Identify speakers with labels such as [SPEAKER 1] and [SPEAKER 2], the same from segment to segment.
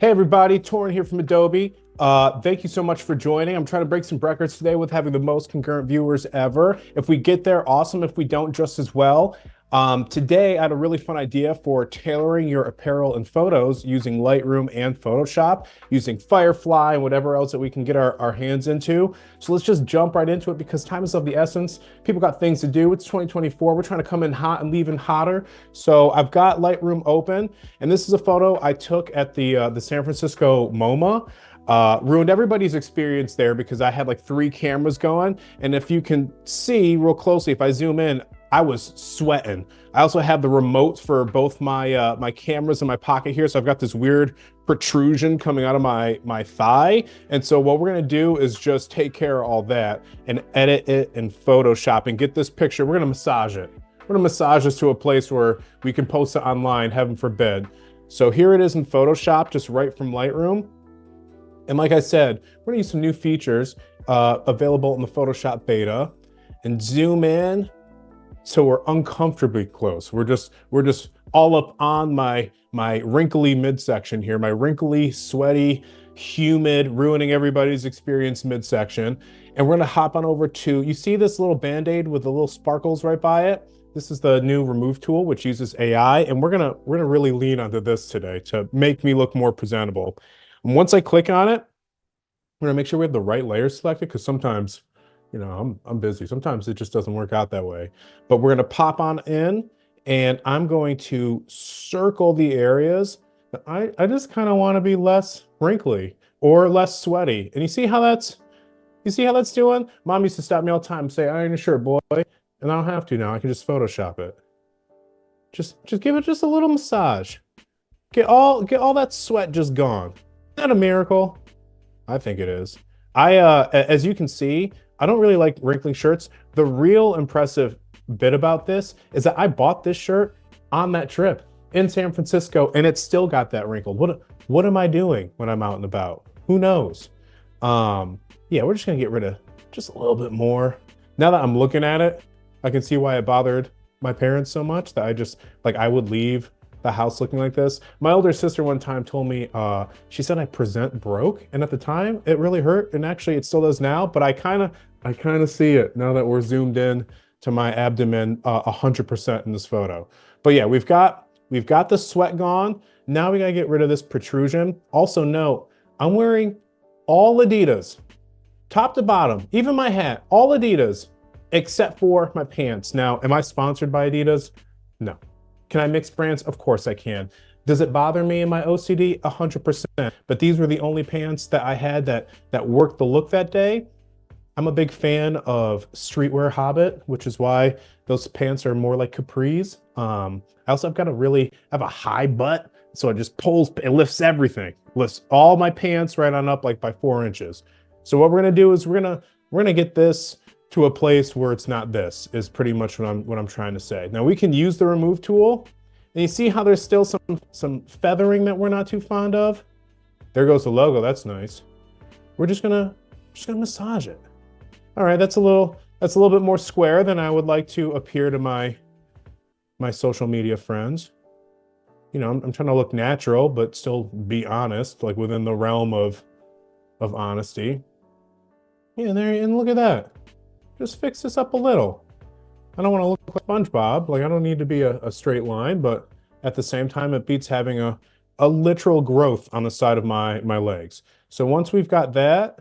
[SPEAKER 1] Hey everybody, Toren here from Adobe. Thank you so much for joining. I'm trying to break some records today with having the most concurrent viewers ever. If we get there, awesome. If we don't, just as well. Today, I had a really fun idea for tailoring your apparel and photos using Lightroom and Photoshop, using FireFly and whatever else that we can get our hands into. So let's just jump right into it because time is of the essence. People got things to do. It's 2024. We're trying to come in hot and leave in hotter. So I've got Lightroom open, and this is a photo I took at the San Francisco MoMA. Ruined everybody's experience there because I had like 3 cameras going. And if you can see real closely, if I zoom in, I was sweating. I also have the remotes for both my my cameras in my pocket here. So I've got this weird protrusion coming out of my thigh. And so what we're gonna do is just take care of all that and edit it in Photoshop and get this picture. We're gonna massage it. We're gonna massage this to a place where we can post it online, heaven forbid. So here it is in Photoshop, just right from Lightroom. And like I said, we're gonna use some new features available in the Photoshop beta and zoom in so we're uncomfortably close. We're just all up on my wrinkly midsection here, my wrinkly, sweaty, humid, ruining everybody's experience midsection. And we're gonna hop on over to, you see this little Band-Aid with the little sparkles right by it? This is the new remove tool, which uses AI. And we're gonna really lean onto this today to make me look more presentable. And once I click on it, we're gonna make sure we have the right layer selected because sometimes, you know, I'm busy. Sometimes it just doesn't work out that way. But we're gonna pop on in and I'm going to circle the areas that I just kind of want to be less wrinkly or less sweaty. And you see how that's doing? Mom used to stop me all the time and say, iron your shirt, boy. And I don't have to now. I can just Photoshop it. Just give it just a little massage. Get all that sweat just gone. Isn't that a miracle? I think it is. As you can see, I don't really like wrinkly shirts. The real impressive bit about this is that I bought this shirt on that trip in San Francisco and it still got that wrinkled. What am I doing when I'm out and about? Who knows? Yeah, we're just gonna get rid of just a little bit more. Now that I'm looking at it, I can see why it bothered my parents so much that I would leave the house looking like this. My older sister one time told me, she said I present broke, and at the time it really hurt, and actually it still does now, but I kind of see it now that we're zoomed in to my abdomen 100% in this photo. But yeah, we've got the sweat gone. Now we gotta get rid of this protrusion. Also note, I'm wearing all Adidas, top to bottom, even my hat, all Adidas, except for my pants. Now, am I sponsored by Adidas? No. Can I mix brands? Of course I can. Does it bother me in my OCD? 100%. But these were the only pants that I had that worked the look that day. I'm a big fan of streetwear Hobbit, which is why those pants are more like capris. I also have a high butt, so it just it lifts everything. Lifts all my pants right on up like by 4 inches. So what we're gonna do is we're gonna get this to a place where it's not this, is pretty much what I'm trying to say. Now we can use the remove tool, and you see how there's still some feathering that we're not too fond of? There goes the logo, that's nice. We're just gonna massage it. All right, that's a little bit more square than I would like to appear to my social media friends. You know, I'm trying to look natural, but still be honest, like within the realm of honesty. Yeah, and look at that. Just fix this up a little. I don't want to look like SpongeBob. Like I don't need to be a straight line, but at the same time, it beats having a literal growth on the side of my legs. So once we've got that,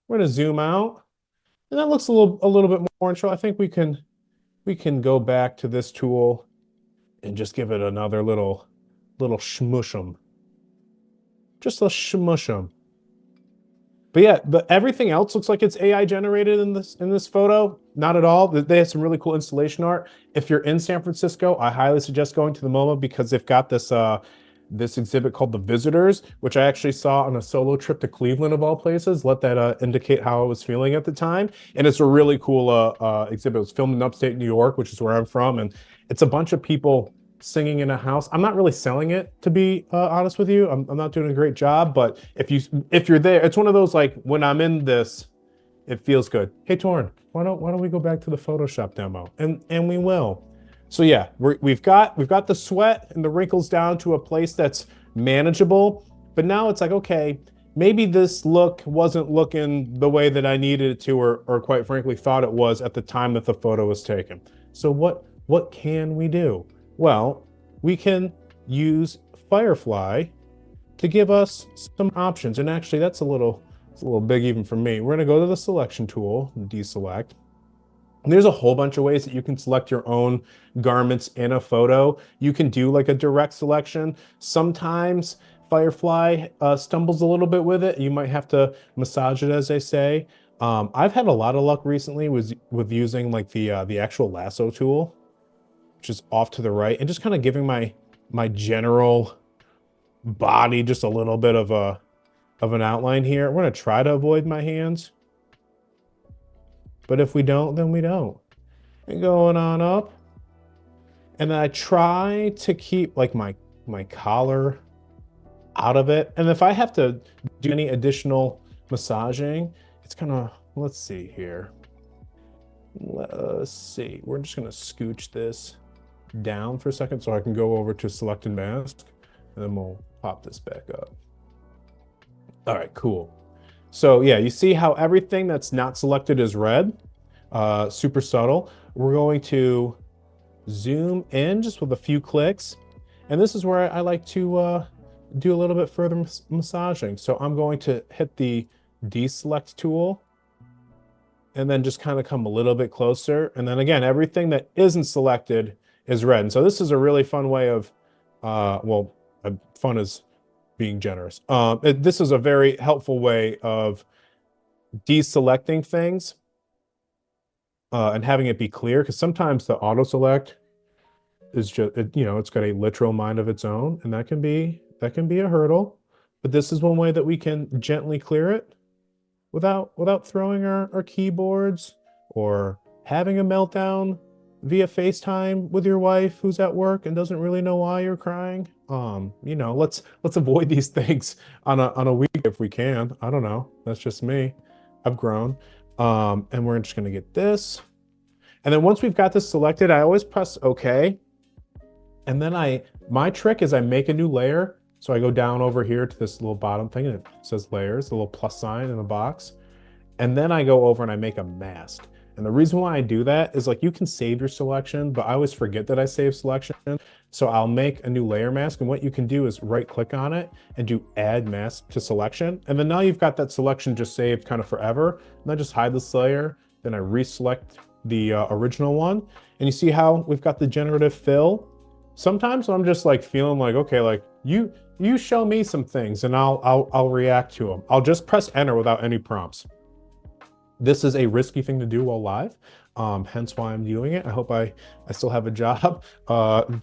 [SPEAKER 1] we're gonna zoom out, and that looks a little bit more natural. I think we can go back to this tool and just give it another little shmush'em. Just a shmush'em. But yeah, everything else looks like it's AI generated in this photo. Not at all. They have some really cool installation art. If you're in San Francisco, I highly suggest going to the MoMA because they've got this this exhibit called The Visitors, which I actually saw on a solo trip to Cleveland of all places. Let that indicate how I was feeling at the time. And it's a really cool exhibit. It was filmed in upstate New York, which is where I'm from, and it's a bunch of people singing in a house. I'm not really selling it, to be honest with you. I'm not doing a great job, but if you're there, it's one of those like when I'm in this, it feels good. Hey Toren, why don't we go back to the Photoshop demo? And we will. So yeah, we've got the sweat and the wrinkles down to a place that's manageable. But now it's like, okay, maybe this look wasn't looking the way that I needed it to, or quite frankly thought it was at the time that the photo was taken. So what can we do? Well, we can use FireFly to give us some options. And actually it's a little big even for me. We're gonna go to the selection tool and deselect. And there's a whole bunch of ways that you can select your own garments in a photo. You can do like a direct selection. Sometimes FireFly stumbles a little bit with it. You might have to massage it, as they say. I've had a lot of luck recently with using like the actual lasso tool, which is off to the right, and just kind of giving my general body just a little bit of an outline here. We're gonna try to avoid my hands, but if we don't, then we don't. And going on up, and then I try to keep like my collar out of it. And if I have to do any additional massaging, it's kind of, let's see here. Let's see, we're just gonna scooch this down for a second so I can go over to select and mask, and then we'll pop this back up. All right, cool. So yeah, you see how everything that's not selected is red, super subtle. We're going to zoom in just with a few clicks. And this is where I like to do a little bit further massaging. So I'm going to hit the deselect tool and then just kind of come a little bit closer. And then again, everything that isn't selected is red. And so this is a really fun way of, fun is being generous. This is a very helpful way of deselecting things and having it be clear, because sometimes the auto select is just, it's got a literal mind of its own, and that can be a hurdle. But this is one way that we can gently clear it without throwing our keyboards or having a meltdown via FaceTime with your wife who's at work and doesn't really know why you're crying. Let's avoid these things on a week if we can. I don't know. That's just me. I've grown. And we're just gonna get this. And then once we've got this selected, I always press OK. And then my trick is I make a new layer. So I go down over here to this little bottom thing and it says layers, the little plus sign in the box. And then I go over and I make a mask. And the reason why I do that is, like, you can save your selection, but I always forget that I save selection. So I'll make a new layer mask, and what you can do is right click on it and do add mask to selection. And then now you've got that selection just saved kind of forever. And I just hide this layer, then I reselect the original one. And you see how we've got the generative fill. Sometimes I'm just like feeling like, okay, like you show me some things and I'll react to them. I'll just press enter without any prompts. This is a risky thing to do while live, hence why I'm doing it. I hope I still have a job,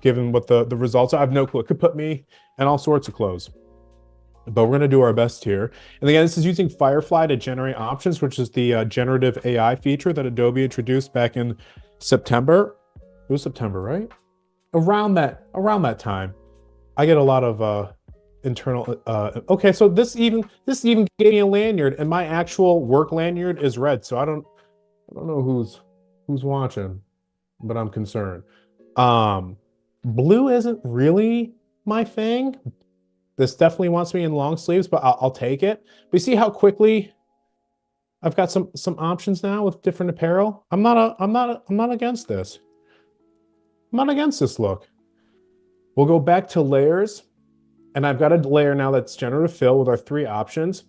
[SPEAKER 1] given what the results are. I have no clue. It could put me in all sorts of clothes, but we're gonna do our best here. And again, this is using FireFly to generate options, which is the generative AI feature that Adobe introduced back in September. It was September, right? Around that time. I get a lot of internal okay, so this even gave me a lanyard, and my actual work lanyard is red, so I don't know who's watching, but I'm concerned. Blue isn't really my thing. This definitely wants me in long sleeves, but I'll take it. But you see how quickly I've got some options now with different apparel. I'm not against this. I'm not against this look. We'll go back to layers. And I've got a layer now that's generative fill with our 3 options.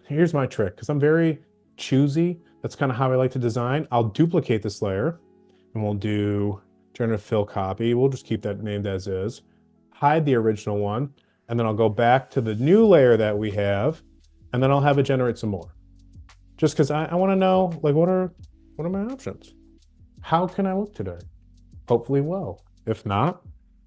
[SPEAKER 1] Here's my trick, because I'm very choosy. That's kind of how I like to design. I'll duplicate this layer and we'll do generative fill copy. We'll just keep that named as is. Hide the original one. And then I'll go back to the new layer that we have, and then I'll have it generate some more. Just because I want to know, like, what are my options? How can I look today? Hopefully well. If not,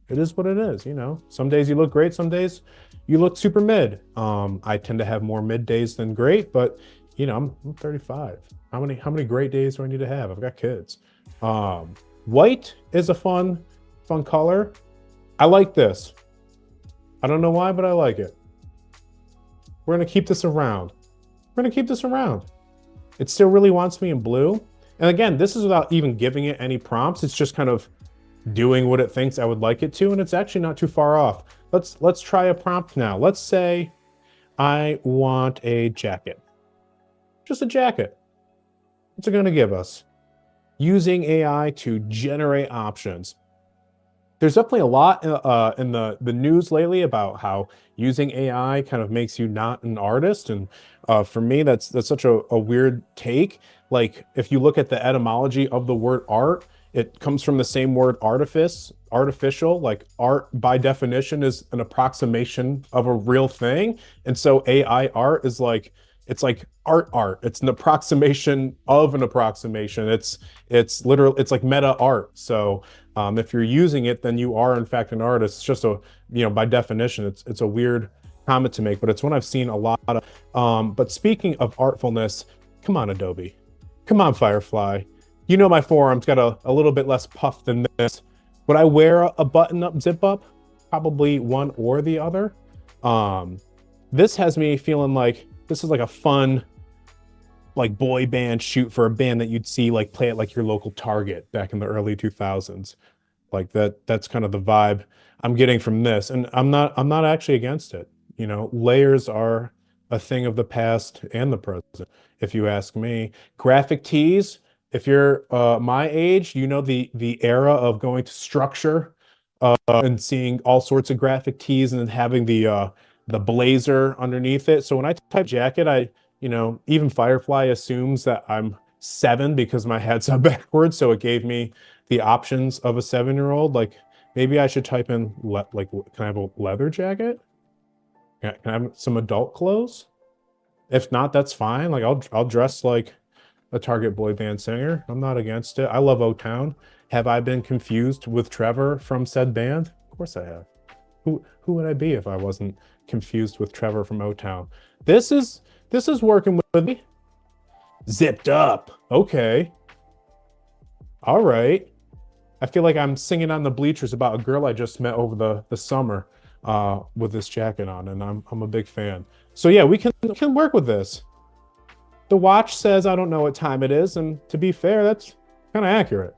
[SPEAKER 1] it is what it is, Some days you look great, some days you look super mid. I tend to have more mid days than great, but I'm 35. How many great days do I need to have? I've got kids. White is a fun color. I like this. I don't know why, but I like it. We're gonna keep this around. It still really wants me in blue. And again, this is without even giving it any prompts. It's just kind of doing what it thinks I would like it to, and it's actually not too far off. Let's try a prompt now. Let's say I want a jacket. Just a jacket. What's it going to give us? Using AI to generate options. There's definitely a lot in the news lately about how using AI kind of makes you not an artist, and for me, that's such a weird take. Like if you look at the etymology of the word art, it comes from the same word artifice, artificial. Like art by definition is an approximation of a real thing, and so AI art is like it's like art. It's an approximation of an approximation. It's literal. It's like meta art. So if you're using it, then you are in fact an artist. It's just a, by definition, it's a weird comment to make, but it's one I've seen a lot of. But speaking of artfulness, come on, Adobe, come on, FireFly. You know my forearm's got a little bit less puff than this. Would I wear a button-up zip up? Probably one or the other. This has me feeling like this is like a fun, like boy band shoot for a band that you'd see like play at like your local Target back in the early 2000s. Like that's kind of the vibe I'm getting from this. And I'm not actually against it. Layers are a thing of the past and the present, if you ask me. Graphic tees, if you're my age, the era of going to Structure and seeing all sorts of graphic tees and then having the blazer underneath it. So when I type jacket, even FireFly assumes that I'm 7 because my head's up backwards. So it gave me the options of a 7-year-old. Like maybe I should type in like, can I have a leather jacket? Can I have some adult clothes? If not, that's fine. Like I'll dress like a Target boy band singer. I'm not against it. I love O-Town. Have I been confused with Trevor from said band? Of course I have. Who would I be if I wasn't confused with Trevor from O-Town? This is working with me. Zipped up. Okay. All right. I feel like I'm singing on the bleachers about a girl I just met over the summer with this jacket on, and I'm a big fan. So yeah, we can work with this. The watch says I don't know what time it is, and to be fair, that's kind of accurate.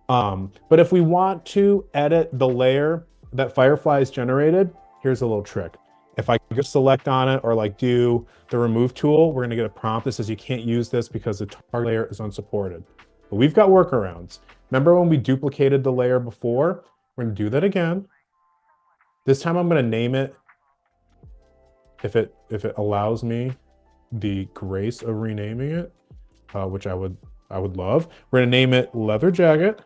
[SPEAKER 1] But if we want to edit the layer that FireFly has generated, here's a little trick. If I just select on it or like do the remove tool, we're gonna get a prompt that says you can't use this because the target layer is unsupported. But we've got workarounds. Remember when we duplicated the layer before? We're gonna do that again. This time I'm gonna name it, if it allows me the grace of renaming it, which I would love. We're gonna name it Leather Jacket,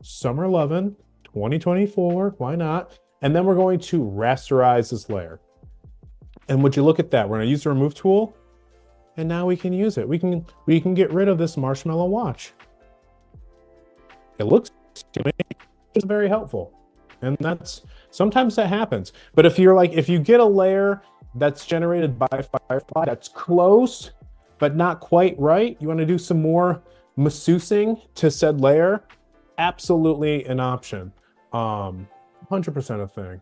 [SPEAKER 1] Summer 11, 2024, why not? And then we're going to rasterize this layer. And would you look at that? We're gonna use the remove tool, and now we can use it. We can get rid of this marshmallow watch. It looks to me it's very helpful. And sometimes that happens. But if you get a layer that's generated by FireFly that's close, but not quite right, you wanna do some more massaging to said layer, absolutely an option. 100% a thing.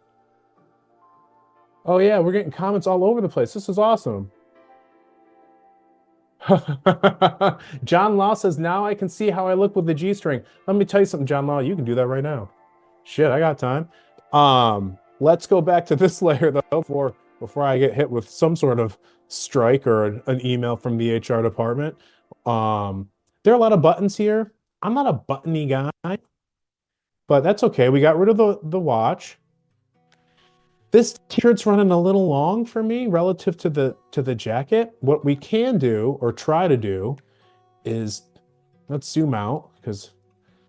[SPEAKER 1] Oh yeah, we're getting comments all over the place. This is awesome. John Law says, now I can see how I look with the G-string. Let me tell you something, John Law, you can do that right now. Shit, I got time. Let's go back to this layer though before I get hit with some sort of strike or an email from the HR department. There are a lot of buttons here. I'm not a buttony guy, but that's okay. We got rid of the watch. This t-shirt's running a little long for me relative to the jacket. What we can do or try to do is, let's zoom out because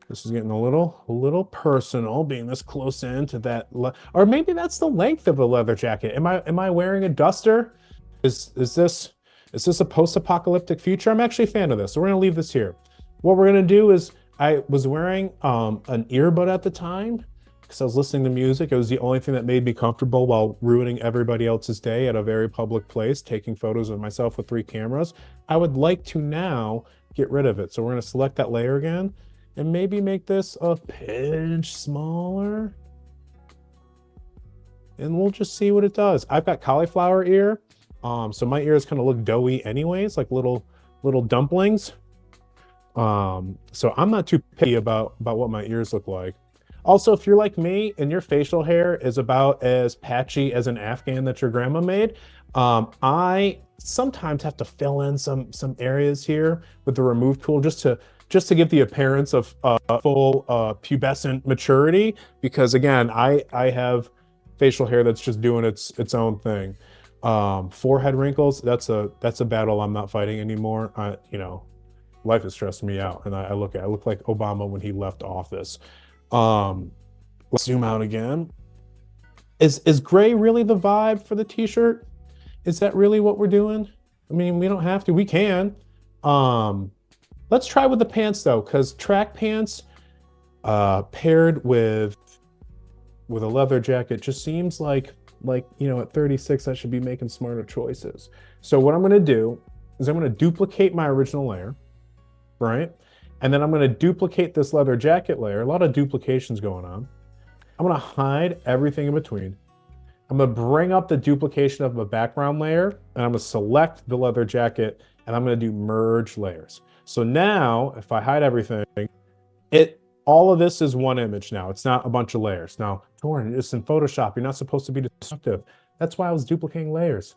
[SPEAKER 1] this is getting a little personal, being this close in to that, or maybe that's the length of the leather jacket. Am I wearing a duster? Is this a post-apocalyptic future? I'm actually a fan of this, so we're gonna leave this here. What we're gonna do is, I was wearing an earbud at the time because I was listening to music. It was the only thing that made me comfortable while ruining everybody else's day at a very public place, taking photos of myself with 3 cameras. I would like to now get rid of it. So we're gonna select that layer again and maybe make this a pinch smaller. And we'll just see what it does. I've got cauliflower ear. So my ears kind of look doughy anyways, like little dumplings. So I'm not too picky about what my ears look like. Also, if you're like me and your facial hair is about as patchy as an Afghan that your grandma made, I sometimes have to fill in some areas here with the remove tool just to give the appearance of full pubescent maturity. Because again, I have facial hair that's just doing its own thing. Forehead wrinkles, that's a battle I'm not fighting anymore. Life is stressing me out, and I look like Obama when he left office. Let's zoom out again. Is gray really the vibe for the t-shirt? Is that really what we're doing? I mean, we don't have to. We can. Let's try with the pants though, because track pants paired with a leather jacket just seems like at 36 I should be making smarter choices. So what I'm going to do is I'm going to duplicate my original layer, right? And then I'm going to duplicate this leather jacket layer. A lot of duplications going on. I'm going to hide everything in between. I'm going to bring up the duplication of the background layer, and I'm going to select the leather jacket, and I'm going to do merge layers. So now, if I hide everything, all of this is one image now. It's not a bunch of layers. Now, Toren, it's in Photoshop. You're not supposed to be destructive. That's why I was duplicating layers,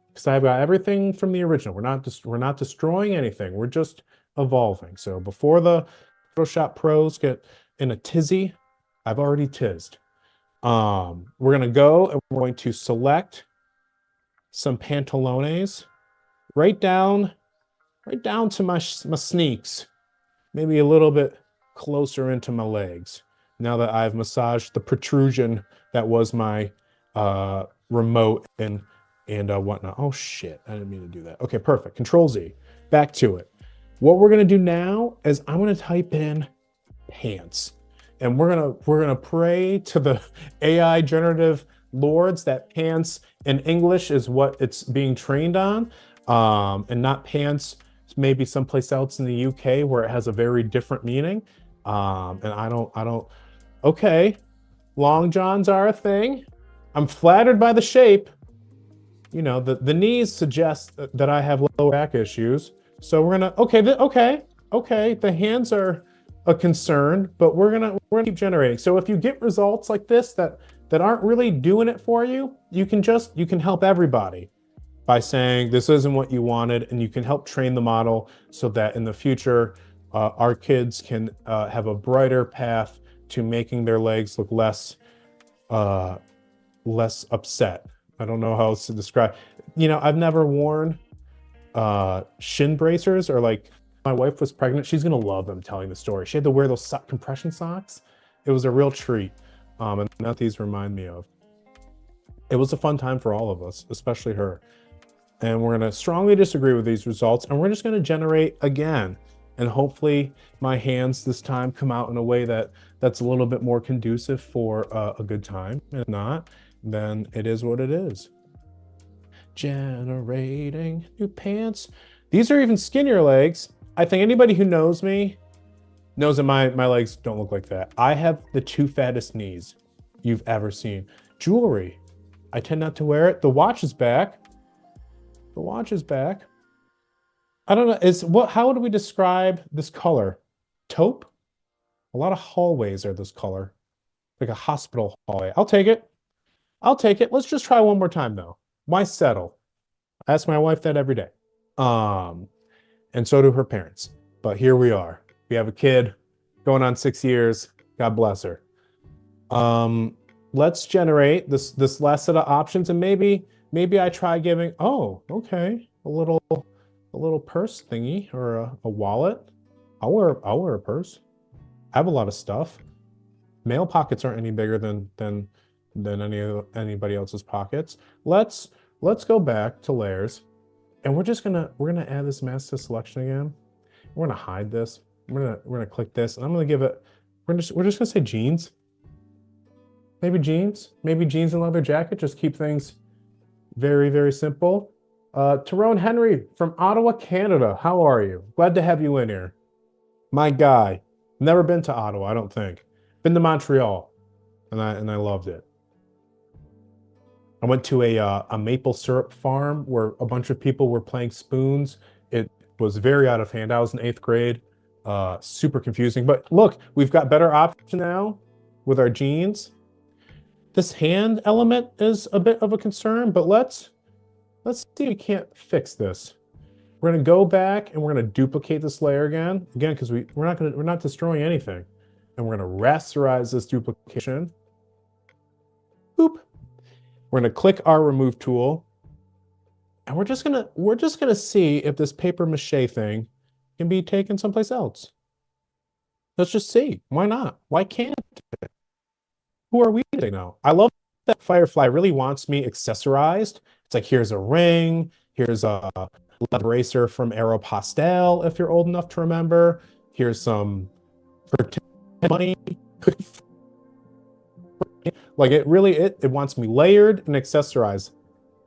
[SPEAKER 1] because I've got everything from the original. We're not destroying anything. We're just evolving. So before the Photoshop pros get in a tizzy, I've already tizzed. We're gonna go and we're going to select some pantalones right down to my sneaks, maybe a little bit closer into my legs. Now that I've massaged the protrusion that was my remote and whatnot. Oh shit, I didn't mean to do that. Okay, perfect. Control Z. Back to it. What we're gonna do now is I'm gonna type in pants. And we're gonna pray to the AI generative lords that pants in English is what it's being trained on, and not pants maybe someplace else in the UK where it has a very different meaning. And I don't. Okay, long johns are a thing. I'm flattered by the shape. The knees suggest that I have low back issues. So we're gonna okay. The hands are a concern, but we're gonna keep generating. So if you get results like this that aren't really doing it for you, you can help everybody by saying this isn't what you wanted, and you can help train the model so that in the future our kids can have a brighter path to making their legs look less upset. I don't know how else to describe. I've never worn shin bracers, or like my wife was pregnant. She's gonna love them telling the story. She had to wear those compression socks. It was a real treat. And that these remind me of. It was a fun time for all of us, especially her. And we're gonna strongly disagree with these results, and we're just gonna generate again. And hopefully my hands this time come out in a way that's a little bit more conducive for a good time. If not, then it is what it is. Generating new pants. These are even skinnier legs. I think anybody who knows me knows that my legs don't look like that. I have the two fattest knees you've ever seen. Jewelry. I tend not to wear it. The watch is back. The watch is back. I don't know. How do we describe this color? Taupe? A lot of hallways are this color. Like a hospital hallway. I'll take it. I'll take it. Let's just try one more time though. Why settle? I ask my wife that every day. And so do her parents. But here we are. We have a kid going on 6 years. God bless her. Let's generate this last set of options, and maybe I try giving, oh, okay, a little purse thingy or a wallet. I'll wear a purse. I have a lot of stuff. Mail pockets aren't any bigger than anybody else's pockets. Let's go back to layers, and we're gonna add this mask to selection again. We're gonna hide this. We're gonna click this, and I'm gonna give it. We're just gonna say jeans. Maybe jeans and leather jacket. Just keep things very, very simple. Toren Henry from Ottawa, Canada. How are you? Glad to have you in here. My guy. Never been to Ottawa, I don't think. Been to Montreal, and I loved it. I went to a maple syrup farm where a bunch of people were playing spoons. It was very out of hand. I was in 8th grade. Super confusing. But look, we've got better options now. with our jeans. This hand element is a bit of a concern, but let's see if we can't fix this. We're gonna go back and we're gonna duplicate this layer again, because we're not destroying anything. And we're gonna rasterize this duplication. Boop. We're gonna click our remove tool. And we're just gonna see if this paper mache thing can be taken someplace else. Let's just see. Why not? Why can't it? Who are we to know? I love that FireFly really wants me accessorized. It's like, here's a ring, here's a leather bracer from Aeropostale, if you're old enough to remember. Here's some money. Like it wants me layered and accessorized.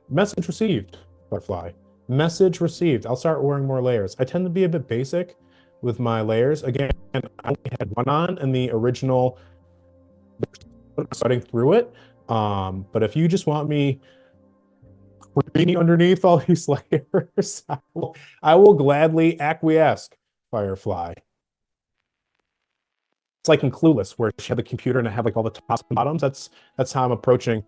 [SPEAKER 1] Message received, FireFly. Message received. I'll start wearing more layers. I tend to be a bit basic with my layers. Again, I only had one on in the original starting through it. But if you just want me underneath all these layers, I will gladly acquiesce, FireFly. It's like in Clueless, where she had the computer and I had like all the tops and bottoms. That's how I'm approaching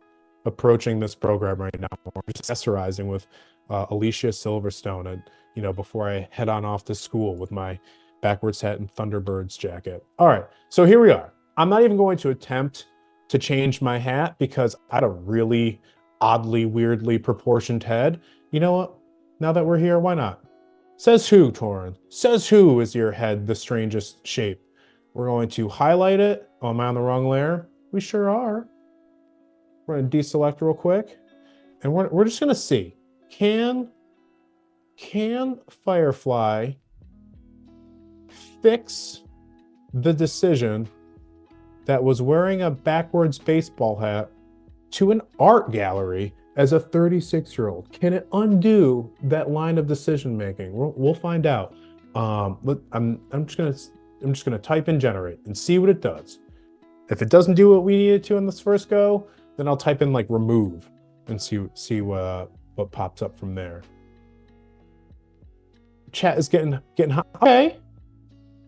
[SPEAKER 1] this program right now. We're just accessorizing with Alicia Silverstone, and before I head on off to school with my backwards hat and Thunderbirds jacket. All right, so here we are. I'm not even going to attempt to change my hat because I had a really oddly, weirdly proportioned head. You know what? Now that we're here, why not? Says who, Toren? Says who is your head the strangest shape? We're going to highlight it. Oh, am I on the wrong layer? We sure are. We're going to deselect real quick. And we're just going to see. Can FireFly fix the decision that was wearing a backwards baseball hat to an art gallery as a 36-year-old? Can it undo that line of decision making? We'll find out. I'm just gonna type in generate and see what it does. If it doesn't do what we need it to in this first go, then I'll type in like remove and see what pops up from there. Chat is getting hot.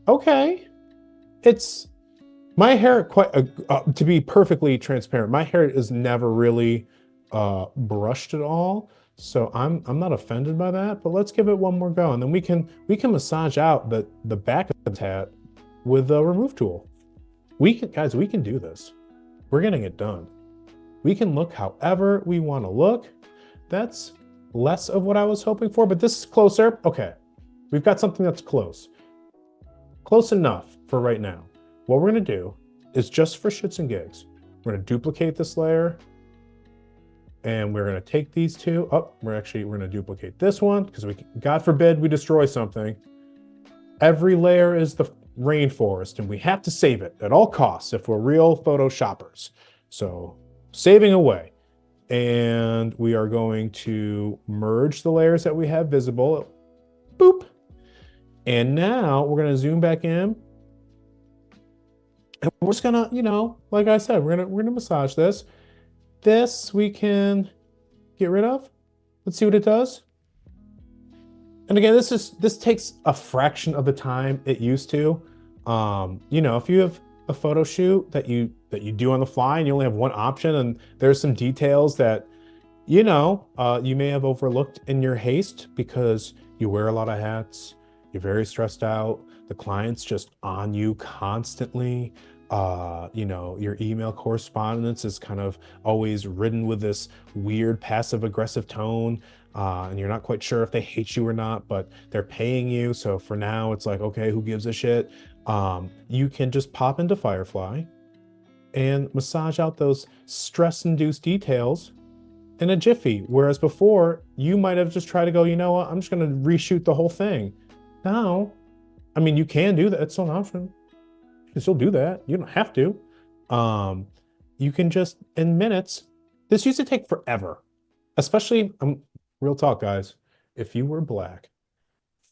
[SPEAKER 1] Okay. It's my hair, to be perfectly transparent, my hair is never really brushed at all. So I'm not offended by that, but let's give it one more go. And then we can massage out the back of the hat with the remove tool. Guys, we can do this. We're getting it done. We can look however we want to look. That's less of what I was hoping for, but this is closer. Okay, we've got something that's close. Close enough for right now. What we're gonna do is, just for shits and gigs, we're gonna duplicate this layer and we're gonna take these two. We're gonna duplicate this one because God forbid we destroy something. Every layer is the rainforest and we have to save it at all costs if we're real Photoshoppers. So saving away. And we are going to merge the layers that we have visible. Boop. And now we're gonna zoom back in. And we're just gonna, like I said, we're gonna massage this. This we can get rid of. Let's see what it does. And again, this takes a fraction of the time it used to. If you have a photo shoot that you do on the fly and you only have one option, and there's some details that you may have overlooked in your haste because you wear a lot of hats, you're very stressed out, the client's just on you constantly. Your email correspondence is kind of always ridden with this weird passive aggressive tone, and you're not quite sure if they hate you or not, but they're paying you. So for now, it's like, okay, who gives a shit? You can just pop into FireFly and massage out those stress-induced details in a jiffy. Whereas before, you might have just tried to go, you know what, I'm just going to reshoot the whole thing. Now, you can do that. It's still an option. You can still do that. You don't have to. You can just, in minutes, this used to take forever. Especially, real talk, guys, if you were Black,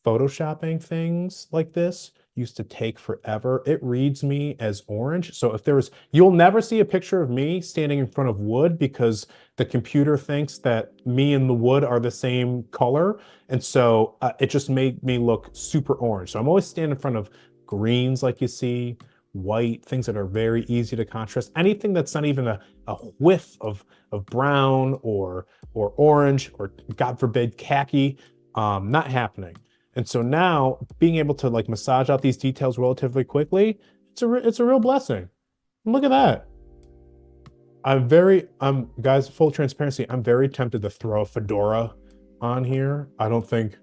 [SPEAKER 1] Photoshopping things like this used to take forever. It reads me as orange. So you'll never see a picture of me standing in front of wood because the computer thinks that me and the wood are the same color. And so it just made me look super orange. So I'm always standing in front of greens like you see, white, things that are very easy to contrast, anything that's not even a whiff of brown or orange or, God forbid, khaki, not happening. And so now being able to like massage out these details relatively quickly, it's a real blessing. Look at that. Guys, full transparency, I'm very tempted to throw a fedora on here. I don't think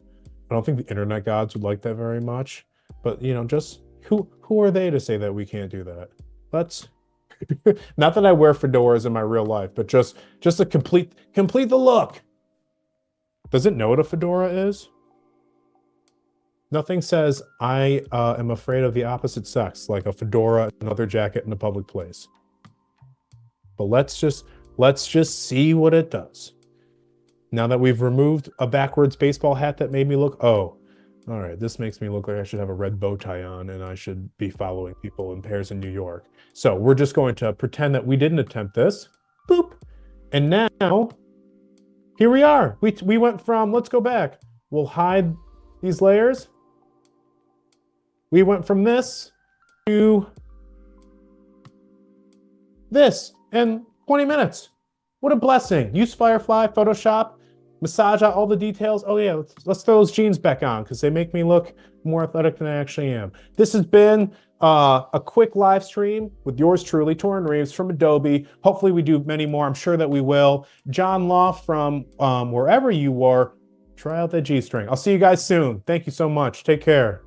[SPEAKER 1] the internet gods would like that very much, but you know, just who are they to say that we can't do that? Let's not that I wear fedoras in my real life, but just to complete the look. Does it know what a fedora is? Nothing says I am afraid of the opposite sex like a fedora, another jacket in a public place. But let's just see what it does. Now that we've removed a backwards baseball hat that made me look, oh, all right, this makes me look like I should have a red bow tie on and I should be following people in pairs in New York. So we're just going to pretend that we didn't attempt this. Boop. And now, here we are. We went from, let's go back. We'll hide these layers. We went from this to this in 20 minutes. What a blessing. Use FireFly, Photoshop, massage out all the details. Oh yeah, let's throw those jeans back on because they make me look more athletic than I actually am. This has been a quick live stream with yours truly, Toren Reaves from Adobe. Hopefully we do many more. I'm sure that we will. John Law from wherever you are, try out that G-string. I'll see you guys soon. Thank you so much. Take care.